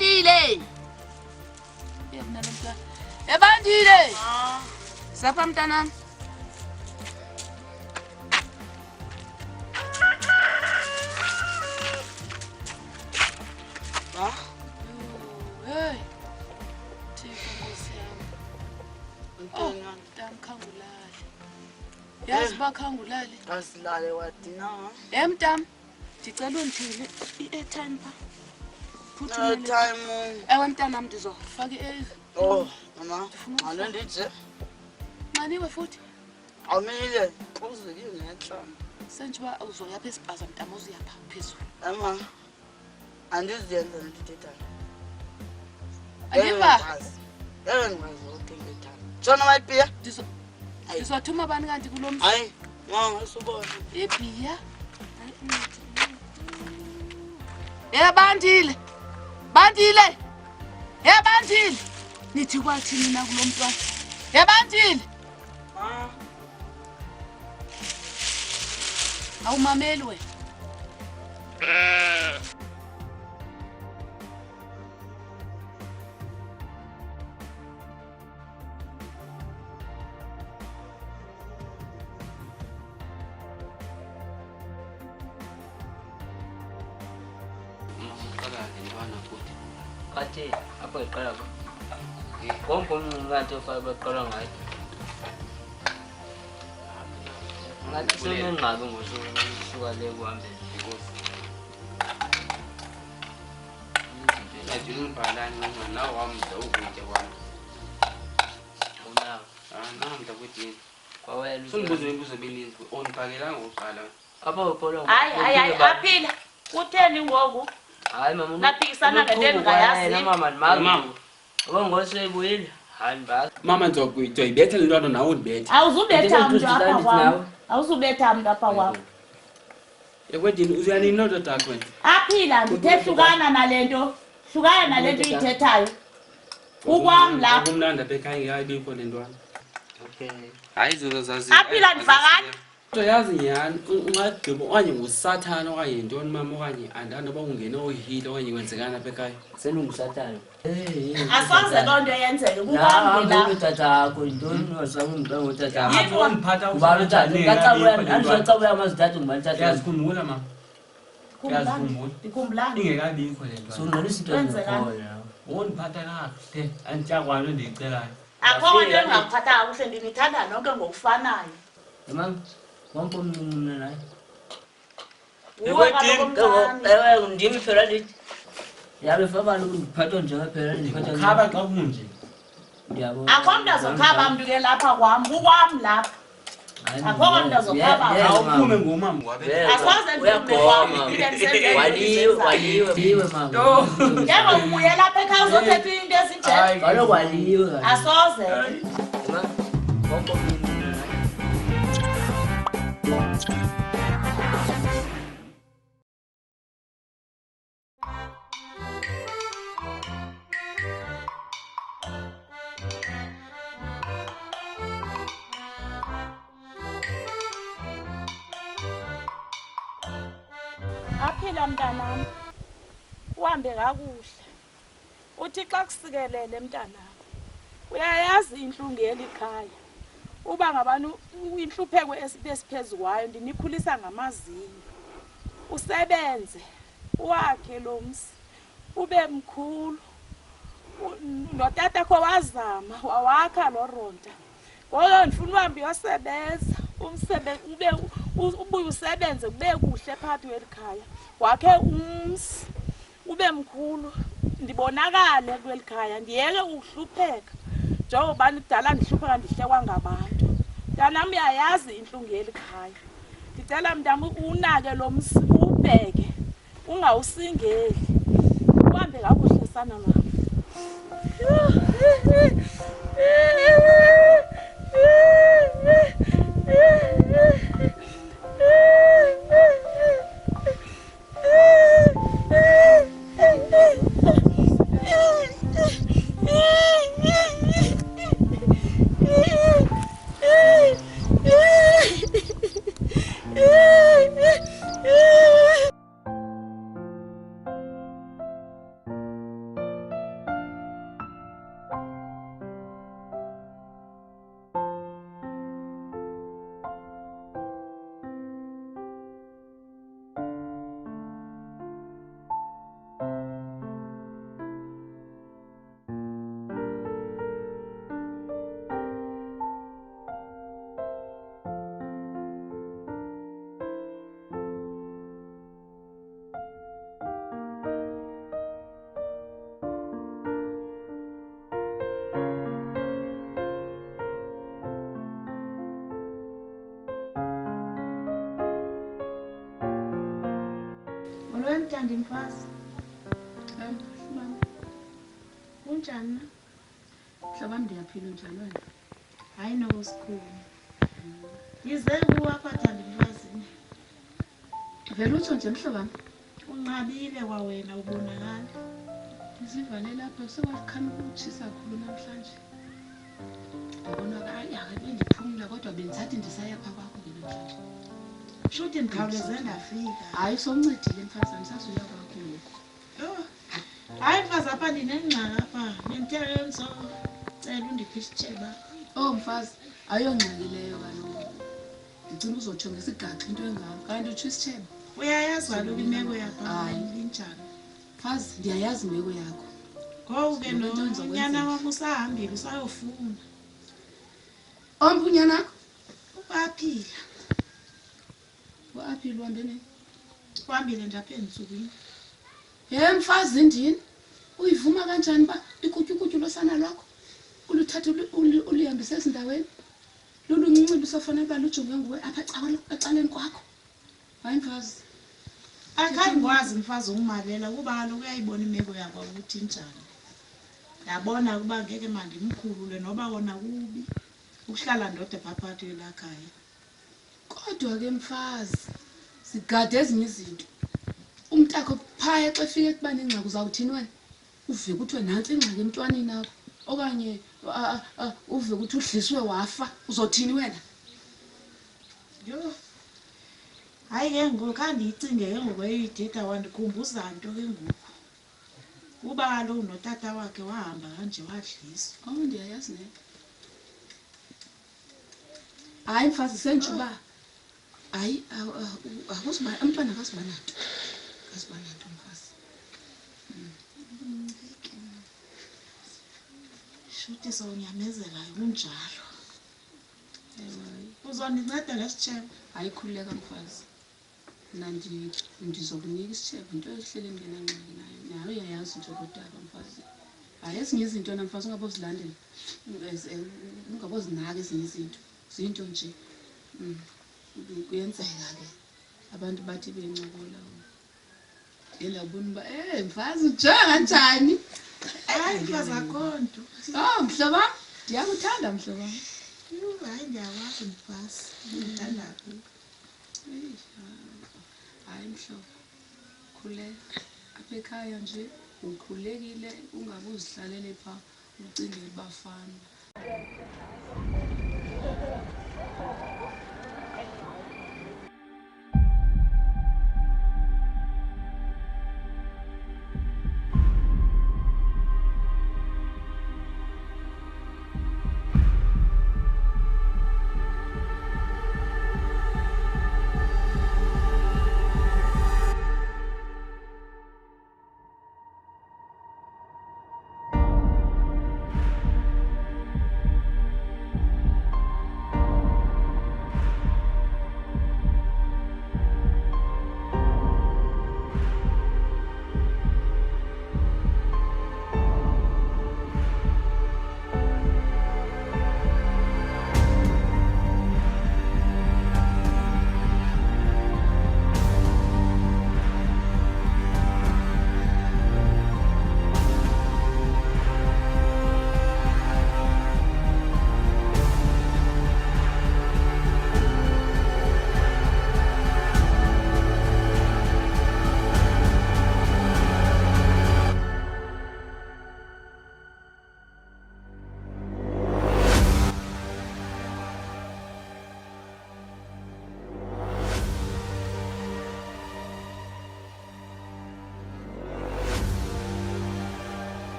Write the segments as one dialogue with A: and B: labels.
A: Yabandile. Yena nomntwana. Yabandile. Sapha mntanami. Hey. Thixo Nkosi yami. Mntwana, mkhangulali. Yazi bakhangulali.
B: Asilale wadina.
A: Mntami. Ndicela undithile i-airtime pha.
B: No time.
A: Ewe mntanami ndizofaka
B: Oh, mama. Alo ndithe.
A: Maniwe futhi.
B: Awumile. Uzikile ngenhla.
A: Senje uba uzoya pha esibhaza mntama uzuyapha phezulu.
B: Mama. Andiziyenza ndithethayo.
A: Ayiba.
B: Ngikwazi ukuthenga ithanda. Tshona mayiphiya?
A: Ndizothuma bani kanti kulo mzi?
B: Hayi, mama usubona.
A: Ibhiya. Bandile. Bandile. Bandile. Nithi kwathi mina kulo mntwana. Bandile.
B: Ma.
A: Awumameli wena.
C: Kati apa iqala ko? Wonke ngathi ufaka baqala ngayo. Ngathi senenqaba ngosuka le kuhambe inkosi.
D: Ajulu mphalani ngoma nawo wamda ukutya kwami.
C: Unawo.
D: Namda kudini.
C: Kwawela.
D: Sungibuzo imibuzo emininzi oniphakelanga uqala.
C: Apa upolo.
E: Hayi aphila. Kutheni ngoku?
C: Hayi mama.
E: Naphikisana ngento engayazi.
C: Mama. Ubongosebuyile. Hayi ba.
D: Mama ngizoyibetha le nto nawe undibethe.
E: Awuzubetha umuntu apha kwam. Awuzubetha umuntu apha kwam.
D: Ekwedini uyanini lo nto takho wena?
E: Aphila ndithe hlukana nalento. Hlukana nalento uyithethayo. Ukwam la.
D: Kumnandi apha ekhaya ngiyayibikho le ntwana.
C: Okay.
D: Hayi izinto zazi.
E: Aphila ndivakani?
D: Yazi nyani ungagqiba okanye ngusathana okanye yintoni mama okanye andani noba ungene oyihile okanye kwenzekana apha ekhaya.
C: Senungusathana.
E: Asoze loo nto yenzeke kukwam
C: la.
E: la.
C: Tatakho yintoni wasakungibanga utata.
E: Yebo
D: Ngiphatha
C: Ubalo utata. Kacabuya andizocabuya amazithathu ngibani tata.
D: Yazikhumbula mama. Yazikhumbula.
E: Ndikhumbula.
D: Ingekabikho le nto.
C: Sungqonisa into ezikhona.
D: Undiphatha kakuhle antyakwano endiyicelayo.
E: Akho nto engakuphatha kakuhle ndinithanda nonke ngokufanayo.
C: Mama. Wonke umncinci naye.
E: Ewe
C: ndimi phela lithi. Yabe fabana ukuphathwa njengaphela ndiphatha.
D: Khaba xa kunje.
C: Ngiyabona.
E: akho mntu azokhaba umuntu ke lapha kwam kukwam lapha. Akho mntu azokhaba.
D: Awuphume ngomama wabe.
E: Asoze ndiphume kwam.
C: Waliwe mama.
E: Yebo ubuye lapha ekhaya uzothetha into esinje.
C: Kaloku waliwe.
E: Asoze.
C: Wonke umncinci.
E: Aphila mntanami. Uhambe kakuhle. Uthi xa kusikelele mntanami. Uyayazi inhlungu yelikhaya. Uba ngabani inhlupheko esiphezukwayo ndinikhulisa ngamazinyo. Usebenze. Wakhe lo msi. Ube mkhulu. Lo tata kho wazama wawakha lo ronta. Ngoba ndifuna uhambe uyosebenza. Umsebenzi ubuye usebenze kube kuhle phakathi kwelikhaya. Wakhe umsi. Ube mkhulu. Ndibonakale kwelikhaya. Ndiyeke ukuhlupheka. Njengoba kudala ndihlupheka ndihlekwa ngabantu. Mntanami uyayazi inhlungu yelikhaya. Ndicela mntami unake lo msi ubheke. Ungawusingeli. Uhambe kakuhle sana mama. Mthandi mfazi. Mama. Kunjani na?
F: Mhlabami ndiyaphila njani wena?
E: Hayi no sikhulu. Yize kuwapha Thandi mfazi.
F: Vele utsho nje mhlabami.
E: Unqabile kwawena ubonakala.
F: Izivale lapha sekwakhanya ukutshisa kakhulu namhlanje. Ngibona hayi bendiphumula kodwa bendisathi ndisaya pha kwakho ke namhlanje.
E: Shuthi ndikhawuleze ndafika.
F: Hayi soncedile mfazi andisasuya kwakho ngoku.
E: Yho. Hayi mfazi apha ndinengxaki apha. Nentele ngizocela undiphe isitsheba.
F: Oh mfazi ayongxakileyo kaloku. Ndicela uzotsho ngesigaxa into engako. Kanti utsho isitsheba.
E: Uyayazi kaloku imeko yakho
F: Hayi.
E: injani.
F: Mfazi ndiyayazi imeko yakho.
E: Ngoku ke nonyana wam usahambile usayofuna.
F: Ompunyana nakho?
E: Ubaphila.
F: Uaphila uhambe nini?
E: Uhambile nje apha entsukwini.
F: Mfazi ndini? Uyivuma kanjani ba ikutyu losana lwakho? Uluthatha ulihambise ezindaweni? Luluncinci usafanele uba lujonge nguwe apha ecaleni kwakho. Hayi mfazi.
E: Akhange ngwazi mfazi ungimalela kuba kaloku uyayibona imeko yakho ukuthi injani. Yabona ukuba ngeke mandimkhulule noba wona kubi. Ukuhlala ndoda phakathi kwelakhaya.
F: Kodwa ke mfazi sigade ezinye izinto. Umntakho phaya xa efike kuba nengxaki uzawuthini wena? Uve kuthiwe nantsi ingxaki emntwaneni nakho okanye uve ukuthi udliswe wafa uzothini wena?
E: Yho. Hayi ke ngoku kandiyicinge ke ngoku eyidida wandikhumbuza nto ke ngoku. Kuba kaloku notata wakhe wahamba kanje wadliswa.
F: Oh ndiyayazi ne. Hayi mfazi sentsho uba hayi akusiba umntwana akasiba nanto. Akasiba nanto mfazi.
E: Shuthi sowunyamezela kunjalo. Uzondinceda ngesitshebo.
F: Hayi khululeka mfazi. Ndizokunika isitshebo into ehlele ngenangxaki nayo. Nayo uyayazi nje kodaba mfazi. Hayi ezinye izinto namfazi ungabozilandela. Ungabozinaka ezinye izinto. Zinto nje. Kuyenzeka ke. Abantu bathi bencokola. Yendabona uba mfazi ujonga kanjani?
E: Hayi mfazi akhonto.
F: Oh mhlobo ndiyakuthanda mhlobo.
E: Hayi ndiyawazi mfazi. Ngithanda kakhulu.
F: Hayi mhlobo. Khuleka. Apha ekhaya nje ukhulekile ungabe uzihlalele pha ucingele bafana.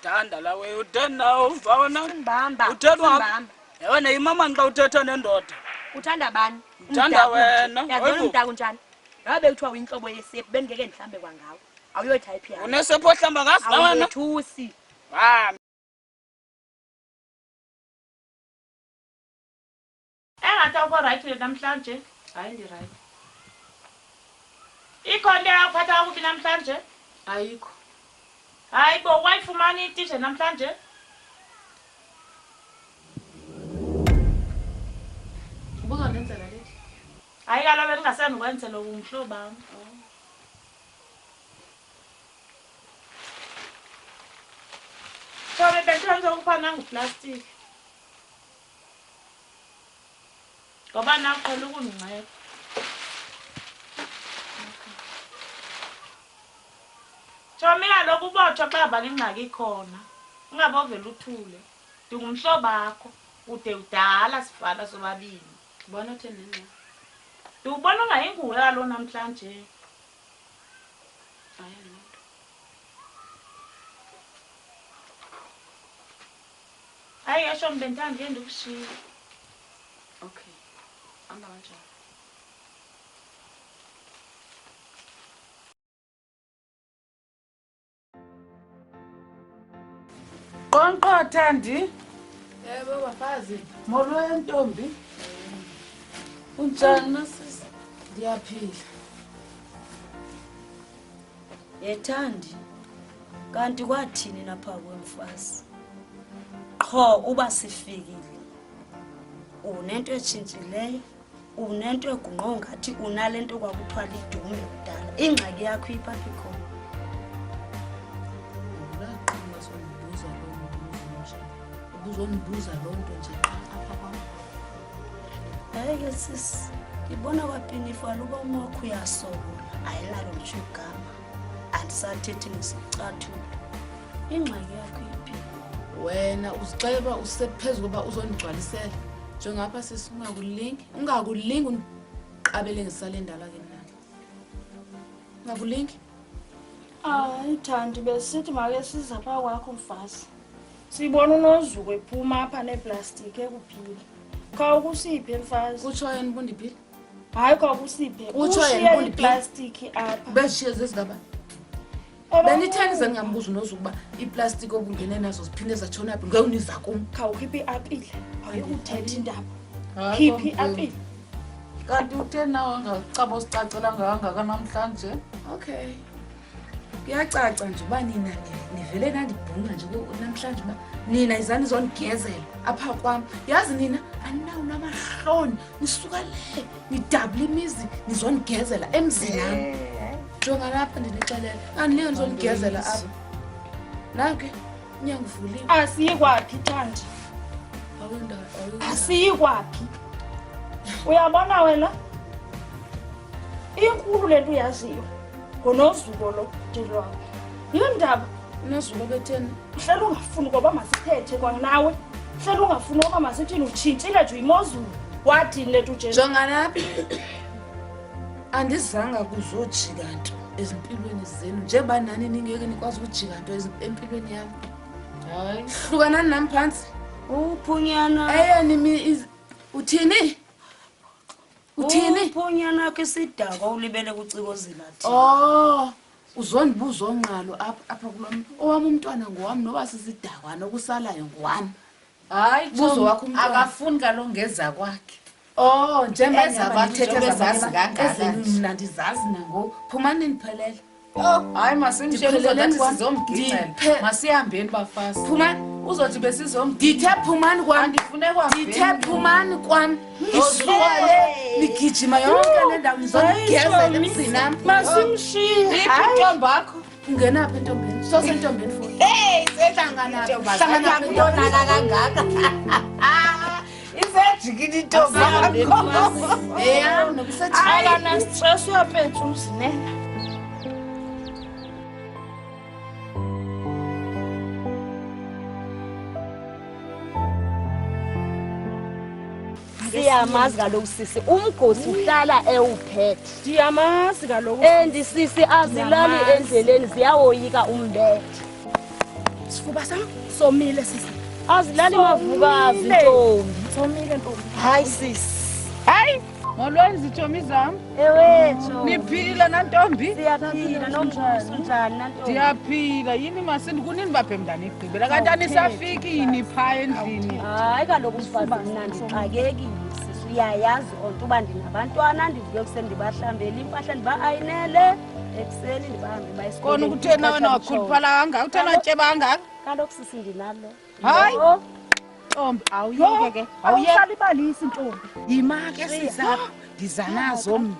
B: Uyathanda la we uthanda uvawona.
G: Mbamba.
B: Uthanda. Yona imama nxa uthetha nendoda.
G: Uthanda bani?
B: Uthanda wena.
G: Yazona umntaka unjani? Ngabe kuthiwa uyinhlobo yesephu bengeke ngihlambe kwangawo. Awuyotype yayo.
B: Unesepho ohlamba ngazi na wena?
G: Awethusi.
B: Ah.
E: Engathi awukho right namhlanje?
F: Hayi ndi right.
E: Ikhonto yakuphatha ukuthi namhlanje?
F: Ayikho.
E: Hayi bo wayifumana itishe namhlanje?
F: Ubuza nenzela lethi.
E: Hayi kaloku bengingasani ukwenzela umhlobo wami. Sobe bentonze ukufana ngeplastic. Ngoba nakhona ukunginceda. Mina lokhu ubotshwa baba ngingxaki khona. Ungabovela uthule. Ngumhlobo wakho. Ude udala sifana sobabili.
F: Ubona utheni nina?
E: Ubona ungayinguwe kalo namhlanje.
F: Hayi nto.
E: Hayi yasho mbentanda ngende ukushiya.
F: Okay. Amba kanjani?
B: Qonqo Thandi.
F: Yebo bafazi.
B: Molwe ntombi. Unjani nasisi?
F: Ndiyaphila.
H: Yethandi. Kanti kwathini lapha kwemfazi? Qho uba sifikile. Unento etshintshileyo, unento egunqo ngathi unalento kwakuthiwa lidume kudala. Ingxaki yakho ipaphi khona?
F: Uzonibuza lonto nje qha apha kwami.
H: Hayi ke sisi, ngibona kwapinifa luba umakho uyasokola, ayinalo nje igama. Andisathethi ngesicathulo. Ingxaki yakho iphi?
F: Wena uzixeba usephezulu kuba uzonigcwalisela. Njengapha sesingakulingi, ungakulingi uniqabele ngisalendala ke mina. Ungakulingi?
E: Hayi Thandi besithi make siza pha kwakho mfazi. Sibona unozuko ephuma apha neplastic ekuphila. Kha ukusiphe mfazi.
F: Kutsho yena ubundiphila?
E: Hayi kha ukusiphe.
F: Utsho yena
E: Ushiye iplastic apha.
F: Beshiye zezigaba. Benitheni zengambuza unozuko kuba iplastic obungene nazo ziphinde zatshona phi ngeke uniza kum.
E: Kha ukhiphi apile. Hayi uthethe indaba. Khiphi apile.
B: Kanti utheni nawe ngacaba usicacela ngaka namhlanje?
F: Okay. Kuyacaca nje uba nina nivele nandibhunga nje namhlanje uba nina izani zonigezela apha kwami. Yazi nina aninawo namahloni nisuka le nidabula imizi nizonigezela emzini nami. Jonga lapha ndinixelela andilinga nizonigezela apha. Nanke nyangivuliwe.
E: Asiyikwaphi Thandi? Asiyikwaphi? Uyabona wena? Inkulu lento uyaziyo. Ngonozuko lo njelwayo. Yindaba
F: unozuko betheni?
E: Hlelo ungafuni ngoba masithethe kwanawe. Hlelo ungafuni ngoba masithini utshintshile nje imozulu. Wathini lethu nje?
F: Jonga lapha. Andizanga kuzojika nto ezimpilweni zenu njengoba nani ningeke nikwazi ukujika nto empilweni yami. Hayi, hlukanani nami phansi.
H: Uphunyana.
F: Nimi uthini? Uthini?
H: Uphunyana ke sidakwa ulibele kucikozela thi.
F: Uzonibuza onqalo apha kulami. Owami umntwana ngowami noba sisidakwa nokusalayo ngowami.
B: Hayi
F: buzo wakho umntwana
B: akafuni kalongeza kwakhe.
F: Njengoba
B: ezabathethe bezazi kangaka.
F: Mina ndizazi nango. Phumani niphelele.
B: Hayi masimshiyeni uzothi sizomgicela. Masihambeni bafazi.
F: Phumani
B: uzothi besizomdithe.
F: Dithe phumani kwami.
B: Andifune kwaveni.
F: Dithe phumani kwami. Ngisukale nigijima yonke le ndawo nizongigezela emzini nami.
E: Masimshiye.
B: Intombi yakho.
F: Ungena apha entombeni. Sosentombeni futhi.
B: Sehlangana
F: Hlangana
B: ntona kangaka. Isejikile intombi yakho.
F: Eya nokusethi
E: Akana stress uyaphetha umzine.
H: Siyamazi kaloku sisi umgosi uhlala ewuphethe.
E: Ndiyamazi kaloku.
H: And sisi azilali endleleni ziyawoyika umbethe.
G: Sifuba sami somile sisi.
H: Azilali mavukazi ntombi.
G: Somile ntombi.
H: Hayi sisi.
B: Hayi, molweni zitshomi zami.
H: Ewethu.
B: Niphila nantombi?
H: Siyaphila nomvuzo njani nantombi?
B: Ndiyaphila. Yini masini kunini baphe mntana igqibela kanti anisafikini phaa endlini.
H: Hayi kaloku mfazi mna ndixakekile sisi. Uyayazi onto uba ndinabantwana ndivuke ekuseni ndibahlambele impahla ndiba-ayinele ekuseni ndibahambe bayesikoleni.
B: Kona ukuthena wena wakhuluphala kangaka uthena watyeba kangaka?
H: Kaloku sisi ndinalo.
B: Hayi. Ntombi awuyeke ke.
G: Awuhlala ibalisi ntombi.
B: Yima ke siza ndiza nazo mna.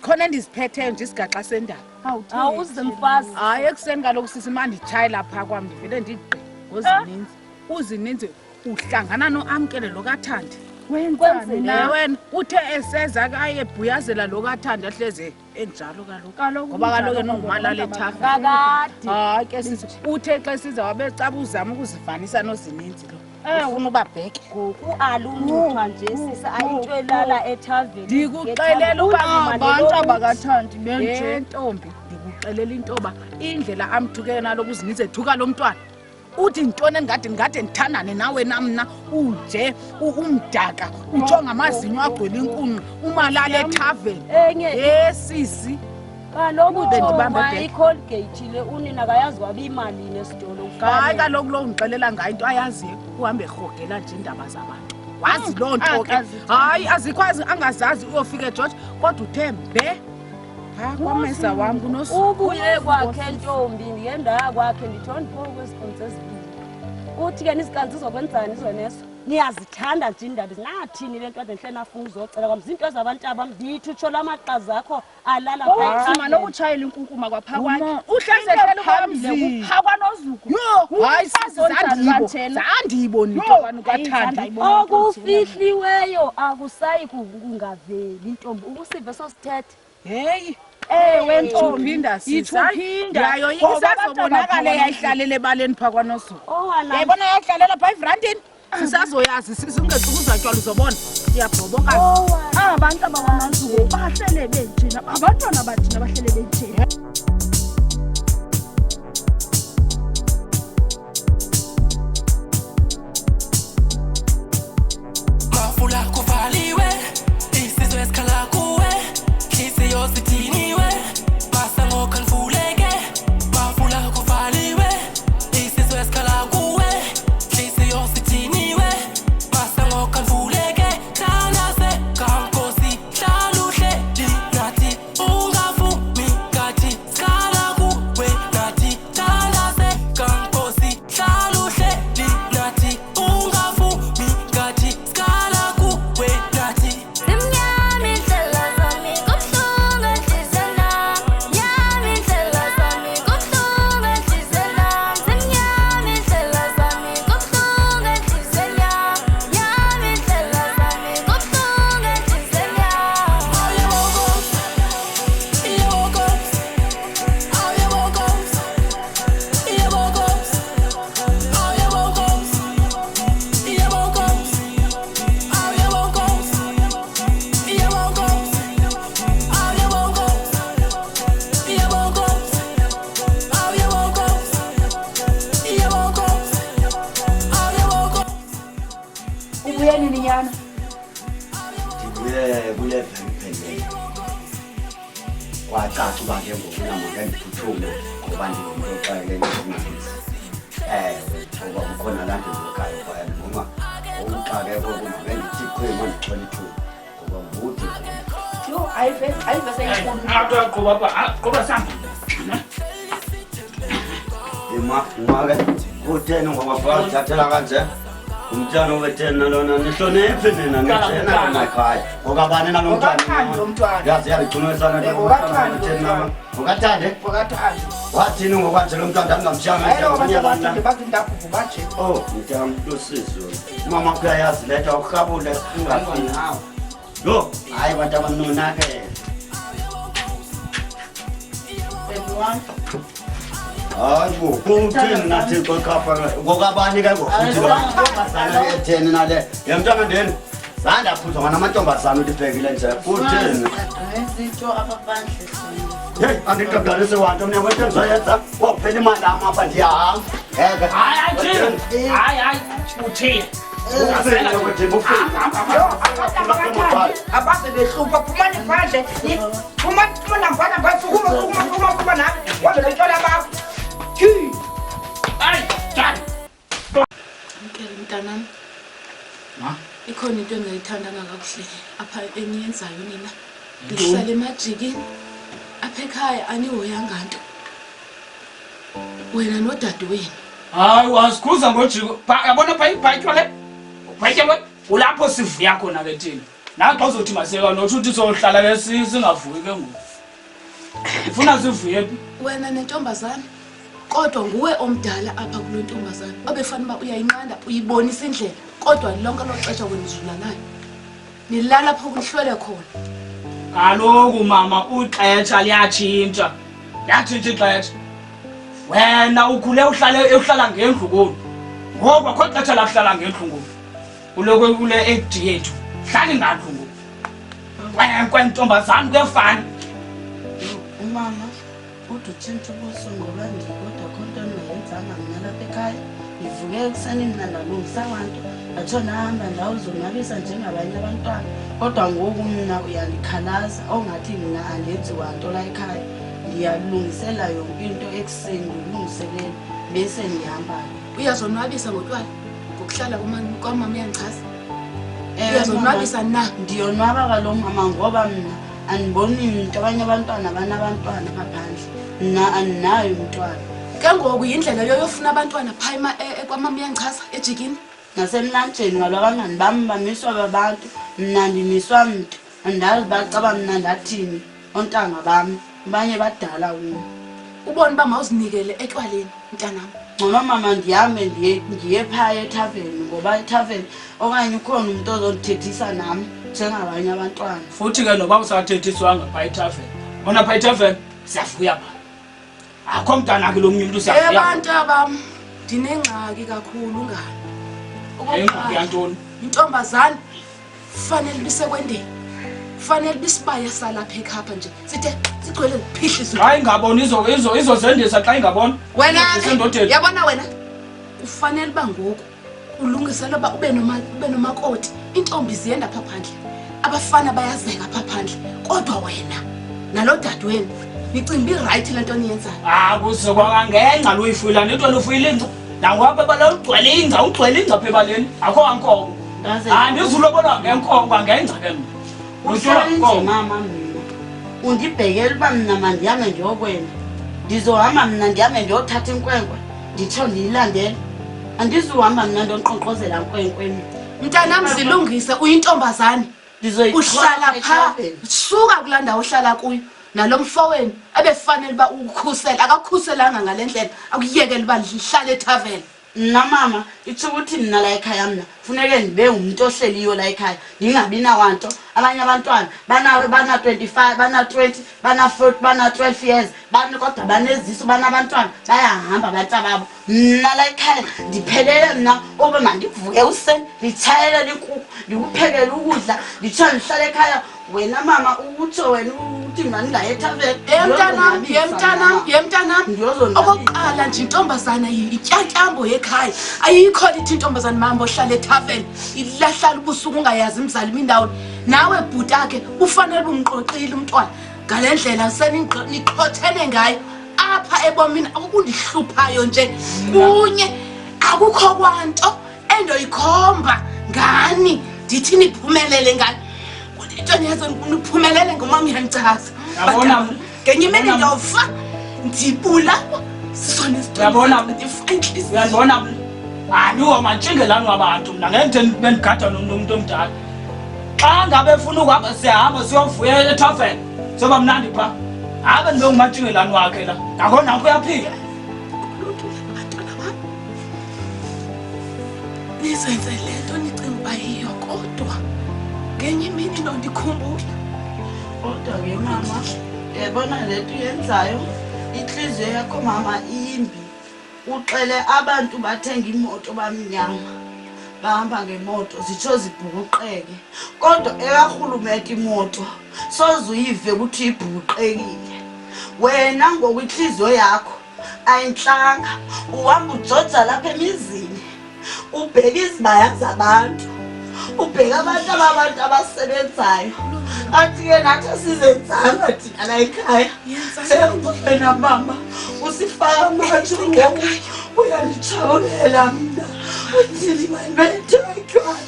B: Khona endiziphetheyo nje isigaxa sendaba.
H: Awuze mfazi.
B: Hayi ekuseni kaloku sisi manditshaye lapha kwam ndivele ndigqi ngozininzi. Uzininzi uhlangana noamkele lo kaThandi.
H: Wenzeni
B: wena uthe eseza kaye ebhuyazela lo kaThandi ahleze enjalo kaloku. Ngoba kaloku enongumalala ethafa.
H: Kakade.
B: Hayi ke sisi uthe xa siza wabecaba uzama ukuzivanisa nozininzi lo. Ufuna ubabheke.
H: Ngoku alumuthwa nje sisi ayinto elala ethaveni.
B: Ndikuxelela uba
G: abantu abakathandi benje.
B: Ntombi ndikuxelela into yoba indlela amthuke nalo kuzininzi ethuka lo mntwana. Uthi ntoni engade ndithandane nawe namna uje umdaka utsho ngamazinyo agcwele inkuni umalala ethaveni. Sisi
H: kaloku uthoma iColgate le unina kayazi wabe imalini esitolo.
B: Hayi kaloku lo ngixelela ngayo into ayaziyo uhambe erhogela nje indaba zabantu. Wazi loo nto ke. Hayi azikwazi angazazi uyofika eGeorge kodwa uthe mbe. Kwameza wami kunosuku.
H: Ubuye kwakhe ntombi ndiye ndaya kwakhe ndithona pho kwesikhonzo ezibili. Uthi ke nisikanzi uzokwenzani izoneso? Niyazithanda nje indaba zinathini lento ade nhle nafuna uzocela kwami zinto zabantu abam ndithi utsho lamaqhaza akho alala
G: phakathi. Uma lokutshayela inkunkuma kwapha kwakhe.
B: Uhlazehlela phambili
G: phakwa nozuku.
B: Yo, hayi sazandiyibona into kwanu kaThandi.
H: Okufihliweyo akusayi kungaveli intombi ukusive sosithethe.
B: Hey.
G: Wentombi
B: Phinda
G: sisayiphinda
B: yayo isazobonakala yayihlalele ebaleni phakwa nosuku. Yayibona yayihlalela pha evrantini. Sisazoyazi singethi ukuzatywala uzobona. Iyabhoboka.
G: Abantu abakwaNozuku bahlele benjena. Abantwana bathina bahlele benjena.
I: Mafula kuvaliwe isizwe esikhala kuwe hliziyo sithiniwe masango kanfuleke mafula kuvaliwe isizwe esikhala kuwe hliziyo sithiniwe masango kanfuleke thanase kankosi hlal'uhle nathi ungavumi ngathi sikhala kuwe nathi thanase kankosi hlal'uhle nathi ungavumi ngathi sikhala kuwe nathi.
J: Wacaca uba ke ngoku namake ndiphuthume ngoba ndingumuntu oxakekele ngezinto. Ngoba ukhona laa nto ndivokayo kwaye noma uxakeke kumake ndithi qhema ndixola ithuba ngoba ngude
G: Yo, ayivese
D: Qoba samba.
J: Imake utheni ngoba bathathela kanje umntwana owetheni lona nihloniphe nina nithena emakhaya ngoba bani nalomntwana yazi yaligcunisana ngokathande wathini ngokwanje lo mntwana ndingamshiyanga oh mntana losizo mama kuyayazi letha ukurhabule ungafini lo hayi bantu abanonakele hayi bo kuthini nathi kwekapa ngokabani ke ngokufana etheni nale yemntwana ndeni zandaphuzwa nganamantombazana utibhekile nje kuthini
E: izinto ababandle
J: hey andiqabdanise wanto mnyakwethu endizoyenza waphela imali am apha ndiyahamba
B: hayi uthini
G: abaze behlupha phumani phandle phuma nampana phuma nami waze lotshwala bakho
B: hayi jani
F: Mntanami ikhona into engayithandanga kakuhle apha eniyenzayo nina ngihlala emajikini apha ekhaya anihoyanga nto wena nodadewenu
B: hayi wasikhuza ngojiko yabona phayitshwa le phayitshwa ulapho sivuya khona ke thina naxa uzothi maseka nothi uthi sohlala ke singavuki ke ngoku ufuna sivuye phi
F: wena nentombazana kodwa nguwe omdala apha kulo ntombazana obefanele uba uyayinqanda uyibonisa indlela kodwa lonke loxesha wena uzulanayo nilala pho kuhlwele khona
B: kaloku mama uxetsha liyatshintsha ixesha wena ukhule uhlala ngendlu kolu ngoba kho xesha lahlala ngendlu ngoku uloko kule age yethu hlali ngandlu ngoku kwentombazana kuyefana
E: umama uthi utshintsha ubuso ngoba ndikodwa khonto ndingayenzanga mna lapha ekhaya ndivuke ekuseni mna ndalungisa abantu ndatsho ndahamba ndawuzonwabisa njengabanye abantwana kodwa ngoku mna uyandikhalaza ongathi mna andenziwa nto la ekhaya ndiyalungisela yonke into ekuseni ndilungiselele bese ndihambayo
F: uyazonwabisa ngotywala ngokuhlala kwamama uyandichaza uyazonwabisa na
E: ndiyonwaba kalo mama ngoba mna andiboni mntu abanye abantwana banabantwana ngaphandle mna andinayo umntwana
F: ke ngoku yindlela yoyofuna abantwana phayima kwamama uyandichaza ejikini
E: nasemlanjeni ngalwa abangani bam bamiswa babantu mna ndimiswa mntu andazi bacaba mna ndathini ontanga bam abanye badala kumo
F: ubone uba mawuzinikele etywaleni mntanam
E: ngcono mama ndihambe ndiye phaya ethaveni ngoba ethaveni okanye ukhona umuntu ozondithethisa nam njengabanye abantwana
B: futhi ke noba usathethiswanga phaa ethaveni bona phaa ethaveni siyavuya phaa akho mntana ke lo mnye umntu siyavuya
F: abantu bam ndinengxaki kakhulu ngalo
B: ingxaki yantoni
F: intombazana kufanele bisekwendeni kufanele bisibaya salapha ekhapha nje sithe sigcwele ngiphihlisa
B: hayi ngabona izozendisa xa ingabona
F: wena yabona wena kufanele uba ngoku ulungisela uba ube nomakoti intombi ziyenda pha phandle abafana bayazeka pha phandle kodwa wena nalo dadewenu nicimba irayithi le nto niyenzayo
B: kuzokwangengca luyifuyila nento lufuyile ingca nangoba balugcwele ingca ugcwele ingca pha ebaleni akho kankomo andizulobola ngenkomo ngengca ke
E: usenze mama mna undibhekela uba mna mandihambe ndiyokwena ndizohamba mna ndihambe ndiyothatha inkwenkwe nditsho ndiyilandele andizuhamba mna ndonqonqozela nkwenkweni
F: mntanam zilungise uyintombazane uhlala phaa suka kulaa ndawo uhlala kuyo nalo mfowenu ebefanele uba ukukhusela akakukhuselanga ngale ndlela akuyekele uba lihlale ethaveni
E: mna mama itsho ukuthi mna la ekhaya mna funeke ndibe ngumuntu ohleliyo la ekhaya ndingabi nawanto abanye abantwana bana-25 bana-20 bana-40 bana-12 years kodwa baneziso banabantwana bayahamba abantababo mna la ekhaya ndiphelele mna oba mandikuvuke useni nditshayelele inkukhu ndikuphekele ukudla nditsho ndihlale ekhaya wena mama utsho wena uthi mna ndingaye ethaveni
F: yemntanam okokuqala nje intombazana ityatyambo yekhaya ayikho lithi intombazana mama ohlala ethaveni ilahlala ubusuku ungayazi imzali mindawoni nawe bhutakhe ufanele umqoqile umntwana ngale ndlela senixhothene ngayo apha ebomini akukundihluphayo nje kunye akukho kwanto endoyikhomba ngani ndithi niphumelele ngani into niyazo niphumelele ngomama uyandichaza ngenye imini ndofa ndibulawa sisona
B: uyabona aniwo matshingelani wabantu mna ngente bendigada nomuntu omdala xa ngabe funa ukuhamba siyahamba siyovuya ethaveni soba mnandi phaa habe ndibe ngumatshingelani wakhe la ngakho nakho uyaphila
F: nizenze le nto nicinga uba yiyo kodwa ngenye imini nondikhumbula
E: kodwa ke mama yabona le nto uyenzayo inhliziyo yakho mama imbi uxele abantu bathenga imoto bamnyama bahamba ngemoto zitsho zibhukuqeke kodwa ekarhulumente imoto soze uyive ukuthi ibhukuqekile wena ngokwinhliziyo yakho ayinhlanga uhamba ujoja lapha emizini ubheka izibaya zabantu ubheka abantu abasebenzayo athi-ke nathi asizenzanga thina la ekhaya sewena mama usifaka amatsho ngoku uyandijawulela mna uthini manibethekwana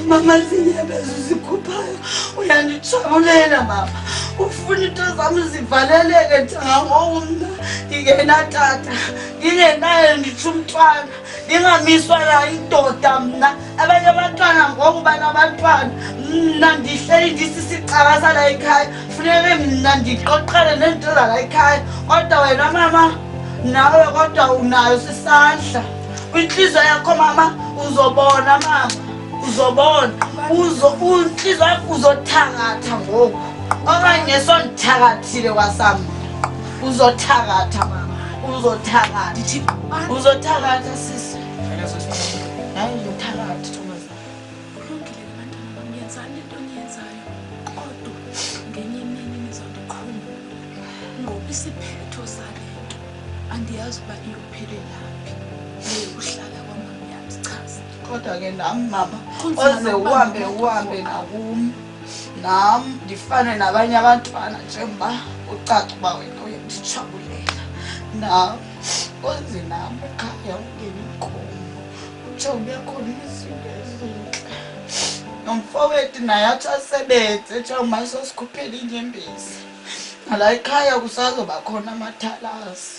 E: mama zinyebeza uzikhuphayo uyandijawulela mama ufuna into zami zivaleleke njengangoku mna ngingenatata ngingenayo nditsho umntwana ngingamiswa la indoda mna abanye abantwana ngoku banabantwana mna ndihleli ndisisicaba sala ekhaya funeke mna ndiqoqele nento zala ekhaya kodwa wena mama nawe kodwa unayo sisandla kwinhliziyo yakho mama uzobona mama uzobona inhliziyo yakho uzothakatha ngoku okanye sondithakathile kwasami uzothakatha mama uzothakatha sisi hayi uzothakatha Thomas
B: kulungile bantwana bami ngiyenzani into engiyenzayo kodwa ngenye imini nizondikhumbula ngoba isiphetho salento andiyazi uba iyophelelaphi ukuhlala kwamama yamchaza
E: kodwa-ke nami mama oze uhambe nakumi nami ndifane nabanye abantwana njengoba ucaca uba wena uyanditshabulela nami koze nami ekhaya ungeni inkomo utsho kube khona izinto ezinhle nomfowethu naye athi asebenze njengoba sosikhuphela inyembezi ngala ekhaya kusazoba khona amathalasi.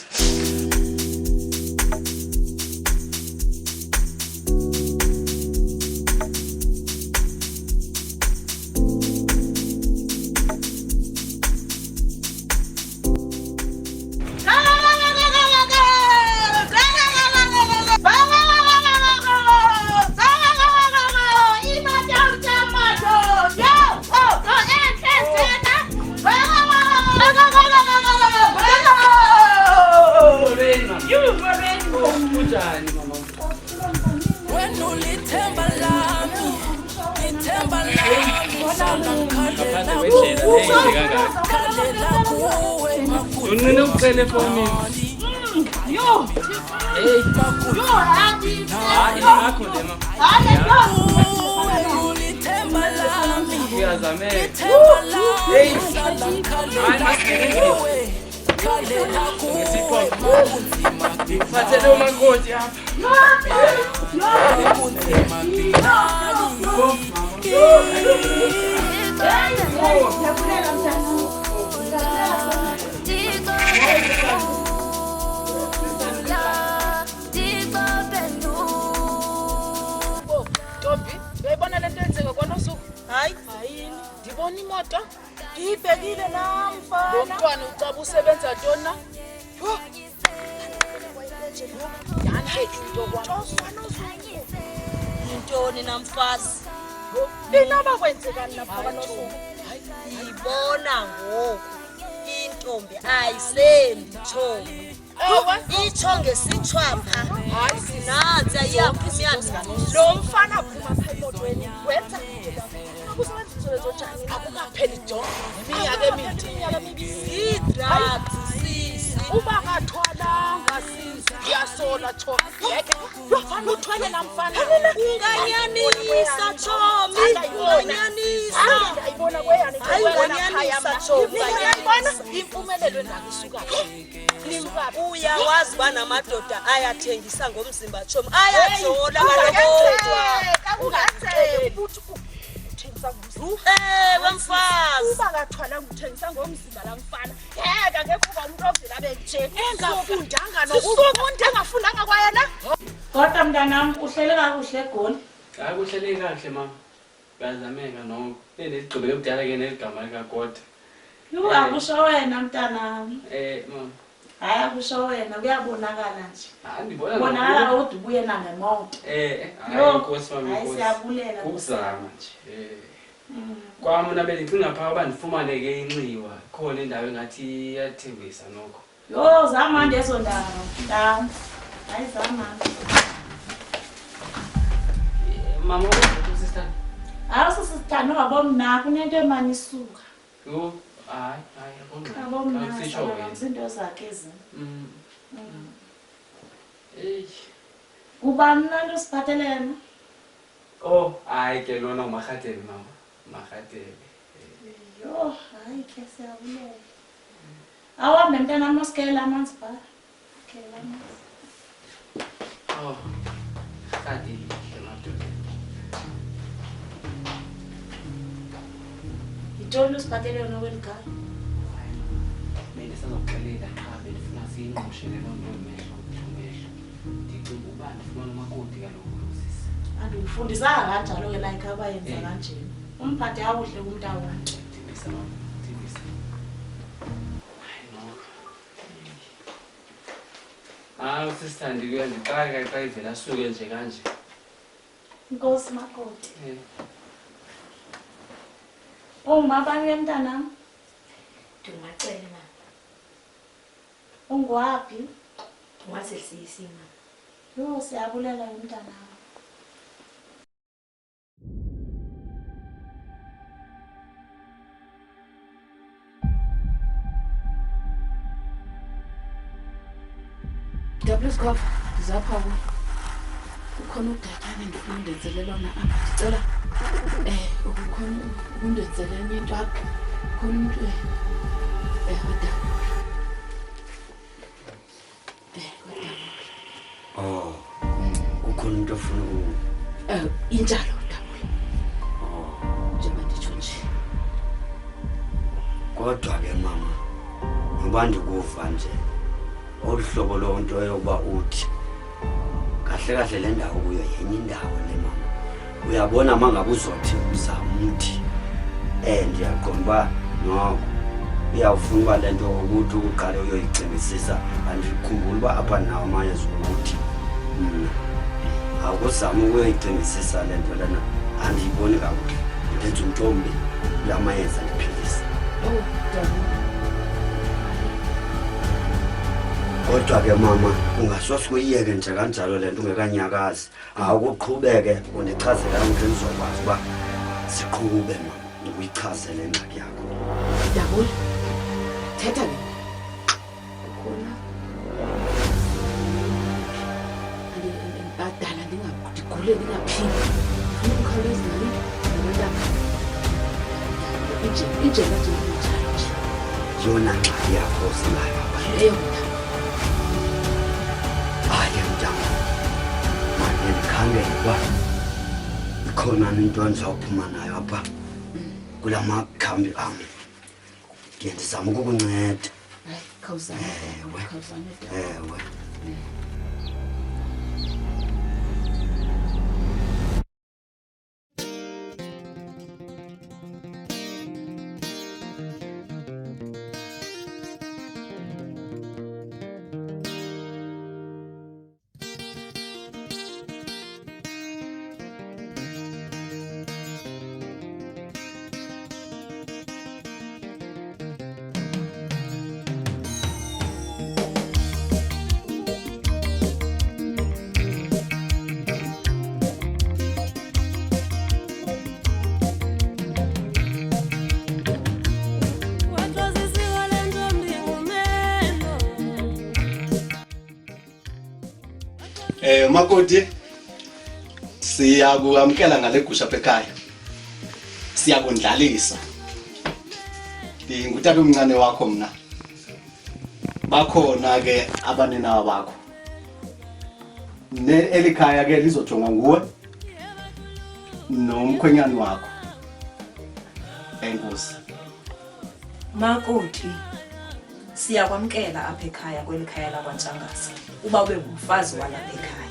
C: Unine ucele efonini.
B: Yo.
C: Hey.
B: Yo, hadi.
C: Hayi ngakho le mama.
B: Hadi yo.
C: Uyazame. Hey. Hayi masikini. Ngiphathele umakoti apha.
B: Ntombi, uyayibona lento yenzeka kwanosuku?
E: Hayi,
B: ndibona imoto.
E: ngiyibhekile nami
B: Lo
E: mfana.
B: mntwana ucaba usebenza ntoni na?
H: Intoni namfazi?
E: Inaba kwenzekani lapha kwanosuku?
H: Ibona ngoku intombi ayisendi Thomi. Itsho ngesitshwapha. Hayi sinanzi ayiyaphumyazi.
E: Lo mfana phuma pha emotweni wenza kusebenza lezo tshani
B: akukapheli jo iminyaka emide.
H: Zidrats sisi.
B: Uba kathwalanga sisi ndiyasola cho. Ngeke yofana uthwele namfana.
H: Unganyanisa Thomi. Unganyanisa.
B: Ayibona kweyani
H: Hayi unganyanisa Thomi.
B: Uyayibona impumelelo nakisuka.
H: Uyawazi bana amadoda ayathengisa ngomzimba Thomi. Ayajola kalobodwa. Wemfazi.
B: Uba kathwala ngithengisa ngomzimba la mfana. Ngeke ngekuba umuntu ovela benje. Engafundanga nokumuntu engafundanga kwayena.
E: Kodwa mntanami uhlele kakuhle eGoli.
D: Hayi kuhlele kahle mama. Uyazameka noko. Nesigqibele kudala ke neligama likagoda.
E: Yo akusho wena mntanami.
D: Mama.
E: Hayi akusho wena kuyabonakala nje.
D: Andibona
E: Bonakala ukuthi ubuye nangemoto.
D: hayi Nkosi mama.
E: Hayi siyabulela.
D: Ukuzama nje. Kwami nabe ngicinga pha abandifumane ke inxiwa khona indawo engathi iyathembisa nokho.
E: Yo zama ndezo ndawo. Ndawo. Hayi zama.
D: Mama uthi sister.
E: Awuso sisithanda ungaboni nakho unento emani isuka.
D: Yo hayi
E: Abomna
D: Akusisho
E: izinto zakhe ezi. Kuba mnandi usiphathelene?
D: Oh, hayi ke lona uMarhateli mama. Marhateli.
E: Yo, hayi ke siyabulela. Awambe mntana mosikela amanzi ba. Kela amanzi.
D: Oh. Kati emadoda.
E: Yitoni usiphathelene nokwelikhaya?
D: Mina sanokuxelela qha bendifuna siyinqushele loo nto mehlo. Ndicinga uba ndifumana umakoti kaloku sisi.
E: Andifundisanga kanjalo ke like abayenza kanjena. Umphathe awuhle kumuntu awonke.
D: Thembisa mama, thembisa. Hayi no. Sisithandi kuyandixaka xa ivela asuke nje kanje.
E: Inkosi makoti. Ungumabani mntanami?
K: Ndingacela na.
E: Ungwaphi?
K: Ungasesiyisima.
E: Yo, siyabulela mntanami.
B: Double scope, ndizapha ku. Ukhona udatyana ndifuna undenzele lona apha. Ndicela ukukhona undenzele enye into apha. Khona umuntu oda.
J: Oh. Ukhona umuntu ofuna
B: injalo Dabula. Njengoba nditsho nje.
J: Kodwa ke mama, ngoba ndikuva nje oluhlobo lonto yokuba uthi kahle kahle le ndawo kuyo yenye indawo le mama. Uyabona mangabe uzothi uzamthi ndiyaqonda uba no uyawufuna uba le nto ukuthi uqale uyoyicingisisa. Andikhumbula uba apha nawo amayeza ukuthi awuzama ukuyoyicingisisa le nto lena. Andiyiboni kakuhle ndenza untombi kula mayeza ndiphilisa. Kodwa ke mama, ungasose uyiyeke nje kanjalo le nto ungekanyakazi. Awukuqhubeke undichazela ukuthi ngizokwazi uba siqhube mama ukuyichazela ingxaki yakho.
B: Dabula, thetha ke. Khona badala ndigule ndingaphili. Ukhawuleza nalo nabantwana. Injela nje njalo nje.
J: Yona ngxaki yakho sinayo apha.
B: Leyo mntu.
J: Hayi mntana. Manje ndikhangela uba ikhona into endizawuphuma nayo apha kula makhambi am. Ndizama ukukunceda.
B: Hayi, khawuzame.
J: Ewe.
L: Makoti, siyakuamkela ngale gusha apha ekhaya. Siyakundlalisa. Ngutata omncane wakho mna. Bakhona ke abaninawa bakho. Elikhaya ke lizojonga nguwe nomkhwenyana wakho. Enkosi.
K: Makoti, siyakwamkela apha ekhaya kwelikhaya lakwaNtshangase. Uba ube ngumfazi walapha ekhaya.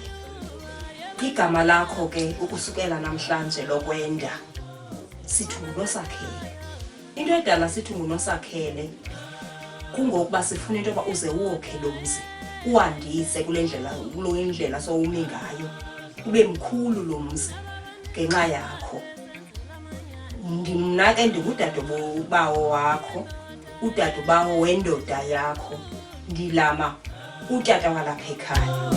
K: Igama lakho ke ukusukela namhlanje lokwenda sithi nguNosakhele. Into edala sithi nguNosakhele kungokuba sifuna into yoba uze wokhe lo mzi uwandise kule ndlela sowumi ngayo. Ube mkhulu lo mzi ngenxa yakho. Ndimna ke ndingudadobawo wakho, udadobawo wendoda yakho. Ndilama utata walapha ekhaya.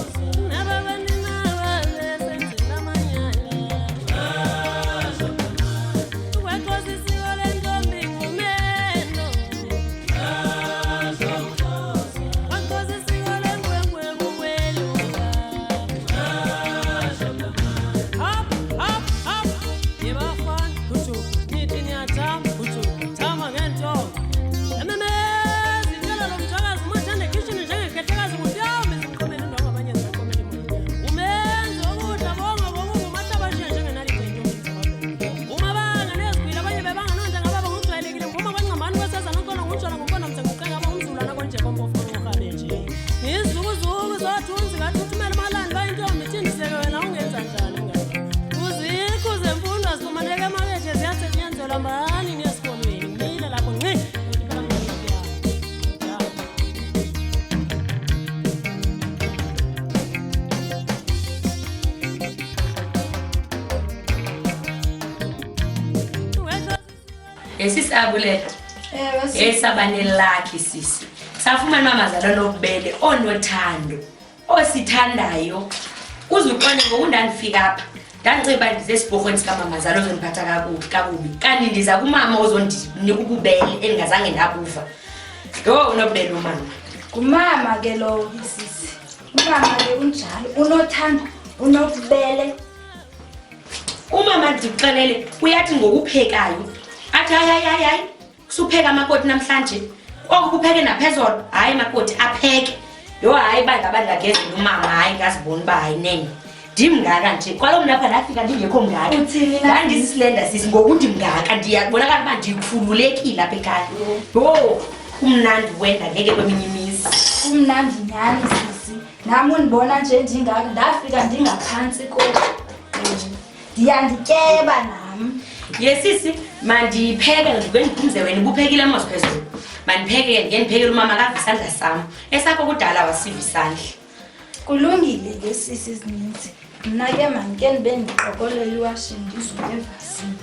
H: Esisabulela. Esabanelakhi sisi. Safumana mamazalwane obubele onothando. Osithandayo. Uzuqone ngokundandifika apha. Ndandiceba ndize esibhorhweni sikamamazala ozondiphatha kakubi. Kanti ndiza kumama ozondinika ububele endingazange ndabuva. Yho unobubele umama.
M: Ngumama ke lo sisi. Umama ke unjalo, unothando, unobubele.
H: Umama ndikuxelele uyathi ngokuphekayo. Athi hayi. Kusupheka amakoti namhlanje. Okupheke naphezolo. Hayi makoti apheke. Yo hayi bandabangagezela umama hayi ngazibona ba hayi nene. Ndimngaka nje kwalo mna apha ndafika ndingekho mngaka.
M: Uthini na?
H: Ndandisilenda sisi ngokuthi mngaka ndiyabonakala uba ndikhululekile apha ekhaya. Yho kumnandi wenda ngeke kweminye imizi.
M: Kumnandi nyani sisi. Nami undibona nje ndingaka ndafika ndingaphantsi ko. Ndiyandityeba nami.
H: Yesisi mandipheke ndiphumze wena ubuphekile mos phezulu. Mandipheke ngendiphekela umama kava isandla sam. Esakho kudala wasiva isandla.
M: Kulungile ke sisi zininzi. Mna ke mandike ndibe ndiqokolela iwashini ndizuke evasini.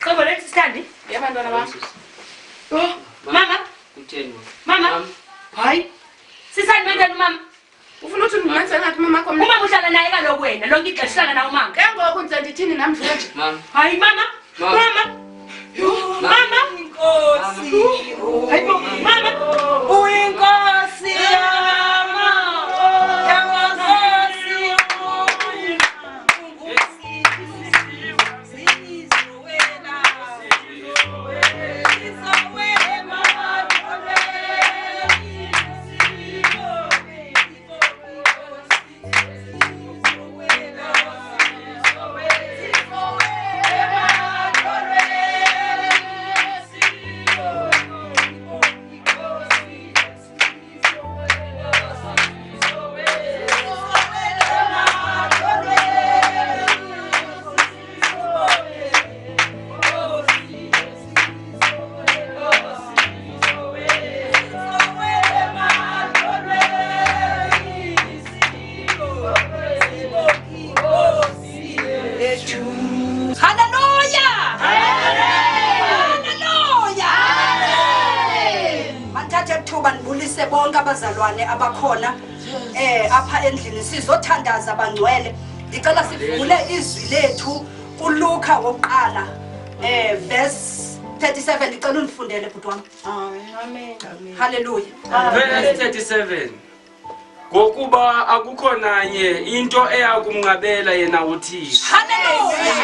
H: Qobo lethi sithandi?
B: Yabantwana bami.
H: Oh, mama.
C: Kutheni?
H: Mama. Hayi. Sisani benzeni mama?
B: Ufuna ukuthi ngimenze ngathi mama wakho mina.
H: Umama uhlala naye kaloku wena, lonke ixesha uhlala naye umama.
B: Ke ngoku nje ndithini namhlanje?
C: Mama.
H: Hayi mama. Mama. Mama.
G: Inkosi.
H: Hayi mama.
G: Uyinkosi yama. Yamankosi.
K: Bonke abazalwane abakhona apha endlini sizothandaza bangcwele. Ndicela sivule izwi lethu kuLuka wokuqala verse 37. Ndicela undifundele bhuti wami.
G: Amen.
K: Hallelujah.
N: Verse 37. Ngokuba akukho nanye into eyakumnqabela yena uThixo.
K: Hallelujah.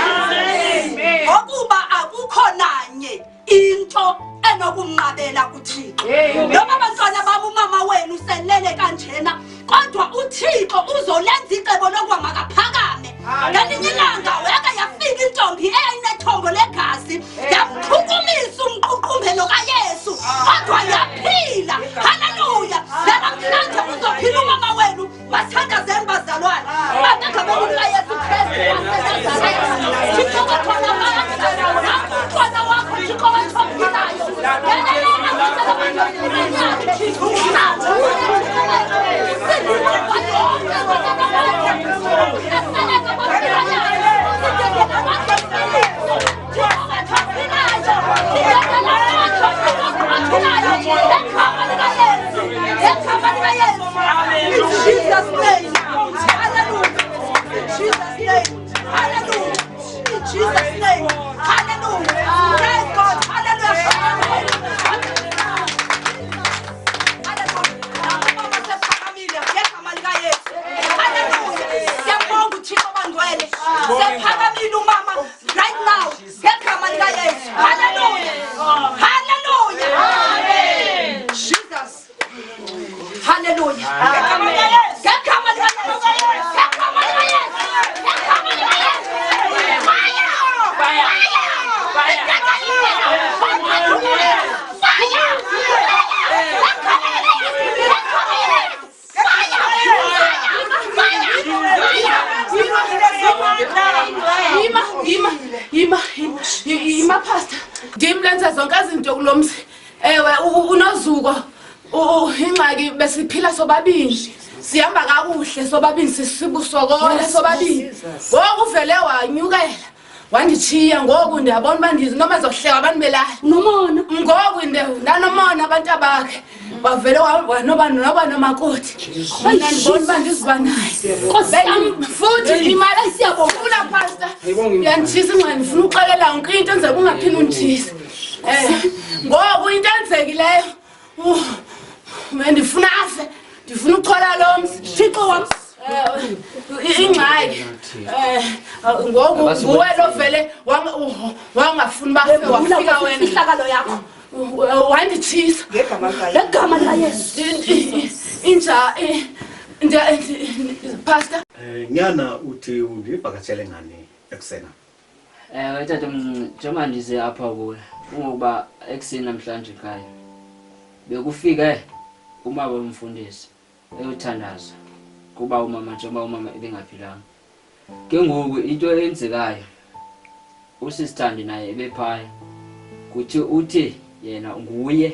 K: Ngokuba akukho nanye into enokumnqabela kuThixo. Noma abantwana bami umama wenu uselele kanjena kodwa uThixo uzolenza icebo lokuba makaphakame. Ngelinye ilanga wake yafika intombi eyayinethongo legazi yamchukumisa umququmbelo kaYesu kodwa yaphila. Haleluya. Namhlanje uzophila umama wenu. Mathandazeni bazalwane. Magagabeni kaYesu Kristu waseNazaretha. Thixo wathona umntwana wakho Thixo wathophilayo. Jesus' name. Hallelujah. Praise God. Hallelujah. Sephakamile umama right now. Ngegama lika Yesu. Hallelujah. Hallelujah. Amen. Jesus. Hallelujah. Ngegama lika Yesu. Ngegama lika Yesu. Ngegama lika Yesu. Ngegama lika Yesu. Fire. Fire.
B: Ima pastor. Ndimlenza zonke izinto kulomzi. Ewe unozuko
F: ingxaki besiphila sobabili sihamba kakuhle sobabili sisibusokole sobabili ngoku uvele wanyukela wandithiya ngoku ndiyabona uba noma zohleka abantu belala
H: nomona
F: ngoku ndanomona abantu abakhe wavele wanoba nomakoti mina ndibona uba ndiziba naye futhi imali siyabofuna pasta uyanditshisa ingxaki ndifuna uxelela yonke into enzeka ungaphinde unditshise ngoku into enzekileyo ndifuna afe ndifuna uchola lo mthixo wam ingxaki ngoku nguwe lo vele wangafuni bafe wafika wena
H: ihlakalo yakho
F: wanditshisa
H: ngegama likayesu
F: pastor
L: nyana uthi undivakatshele ngani ekusena
C: Tata njengoba ndize apha kuwe ungokuba ekuseni namhlanje ekhaya bekufike umama womfundisi eyothandaza kuba umama njengoba umama ebengaphilanga ke ngoku into eyenzekayo usisithandi naye ebephaya kuthi uthi yena nguye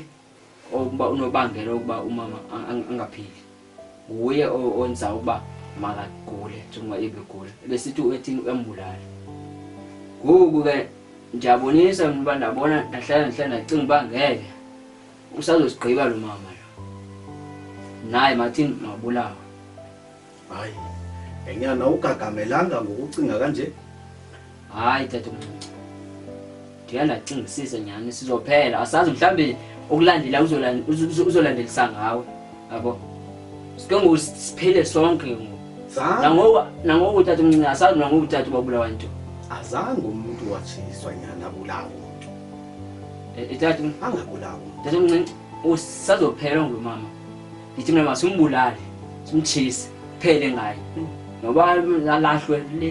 C: okuba unobangela ukuba umama angaphili nguye onza ukuba makagule njengoba ebegula besithi uthi embulala ngoku ke ndiyabonisa ukuba ndabona ndahlala ndacinga uba ngeke usazosigqiba lo mama lo naye mathini mabulawa
L: hayi enyana ukagamelanga ngokucinga kanje
C: hayi tata omncinci ndiyandacingisisa nyani sizophela asazi mhlambe okulandela uzolandelisa ngawe yabo sike ngoku siphele sonke nangoku tata omncinci asazi nangoku tata ubabulawa nto
L: azange umuntu watshiswa nyana bulawo
C: tata
L: angabulawo
C: tata omncinci usazophela ngulo mama ndithi mina masimbulale simtshise phele ngaye noba lahlwe le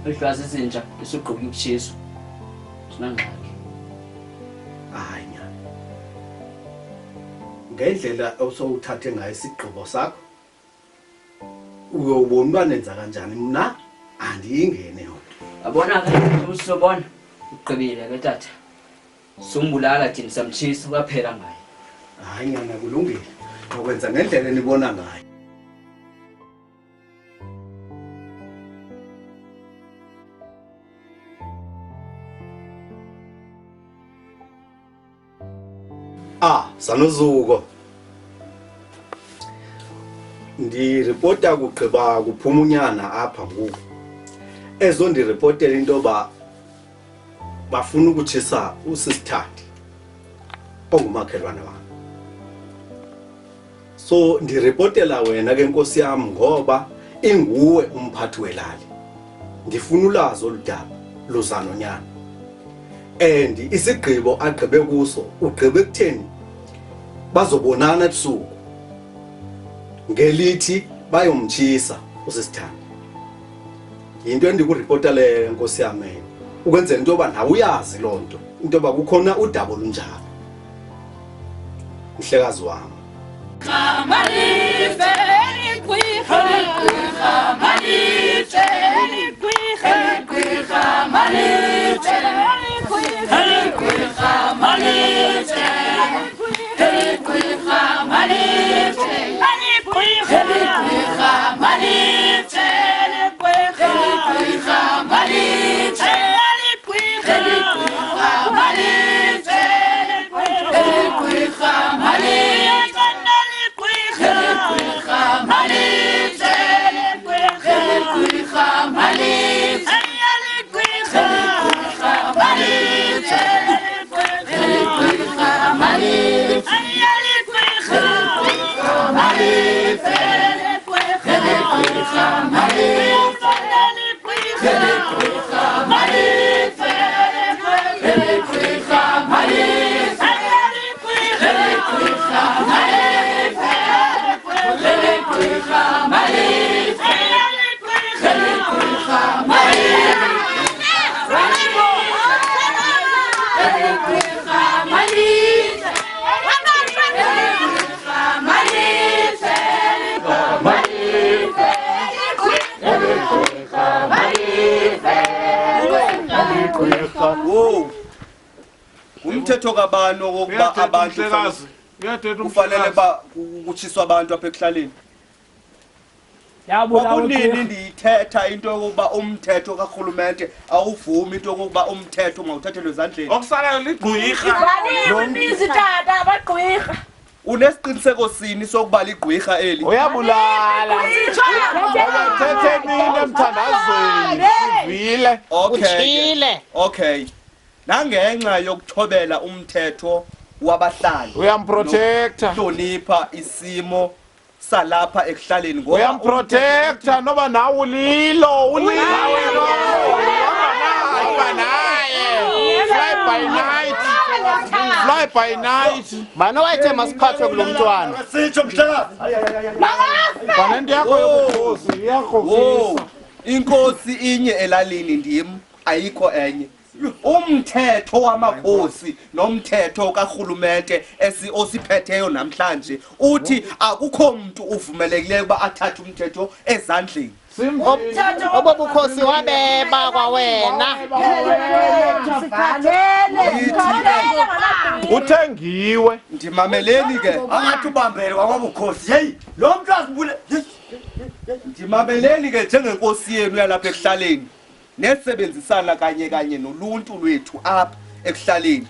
C: ehlwazi izinja esugqoka ukutshiswa sinangxaki
L: hayi nyana ngendlela osowuthathe ngayo isigqibo sakho uyobona uba nenza kanjani mna andiyingene yona
C: abona ke usobona ugqibile ke tata sombulala thina samtshisa kwaphela ngaye
L: hayi nyana kulungile ngokwenza ngendlela enibona ngayo Sanozuko ndiripota kugqiba kuphuma unyana apha ngoku ezondiripotela into bafuna ukutshisa usisithandi ongumakhelwane wami so ndiripotela wena ke nkosi yami ngoba inguwe umphathi welali ndifuna ulazo oludaba luzanonyana and isigqibo agqibe kuso ugqibe kutheni bazobonana ebusuku ngelithi bayomtshisa usisithanda into endikuripota le nkosi yami ukwenzela into yoba nawe uyazi loo nto into yoba kukhona udaba olunjalo mhlekazi wami Umthetho kabani okokuba abantu kufanele ba kuchiswa abantu apha ekuhlaleni. Kwakunini ndiyithetha into yokuba umthetho karhulumente awuvumi into yokuba umthetho mawuthathelwe ezandleni.
N: Okusalayo ligqwirha.
G: Izi tata abagqwirha.
L: Unesiqiniseko sini sokuba ligqwirha eli?
N: Uyabulala. Awathethe nini emthandazweni? Sivile.
L: Okay. Okay. Nangenxa yokuthobela umthetho wabahlali.
N: Uyamprotector.
L: Hlonipha isimo salapha ekuhlaleni ngoba
N: uyamprotector noba nawe ulilo fly by night
O: bana wayethe masiphathwe kulo mntwana
L: sitsho mhlaba
N: kwanento yakho yobukhosi iyakhokhisa
L: inkosi inye elalini ndim ayikho enye umthetho wamakhosi nomthetho karhulumente osiphetheyo namhlanje uthi akukho umuntu uvumelekileyo uba athathe umthetho ezandleni
O: obobukhosi wabeba kwawena
N: uthengiwe
L: ndimameleni ke
J: angathi ubambele kwabukhosi hey lo muntu azibule
L: ndimameleni ke njengenkosi yenu yalapha ekuhlaleni nesebenzisana kanye noluntu lwethu apha ekuhlaleni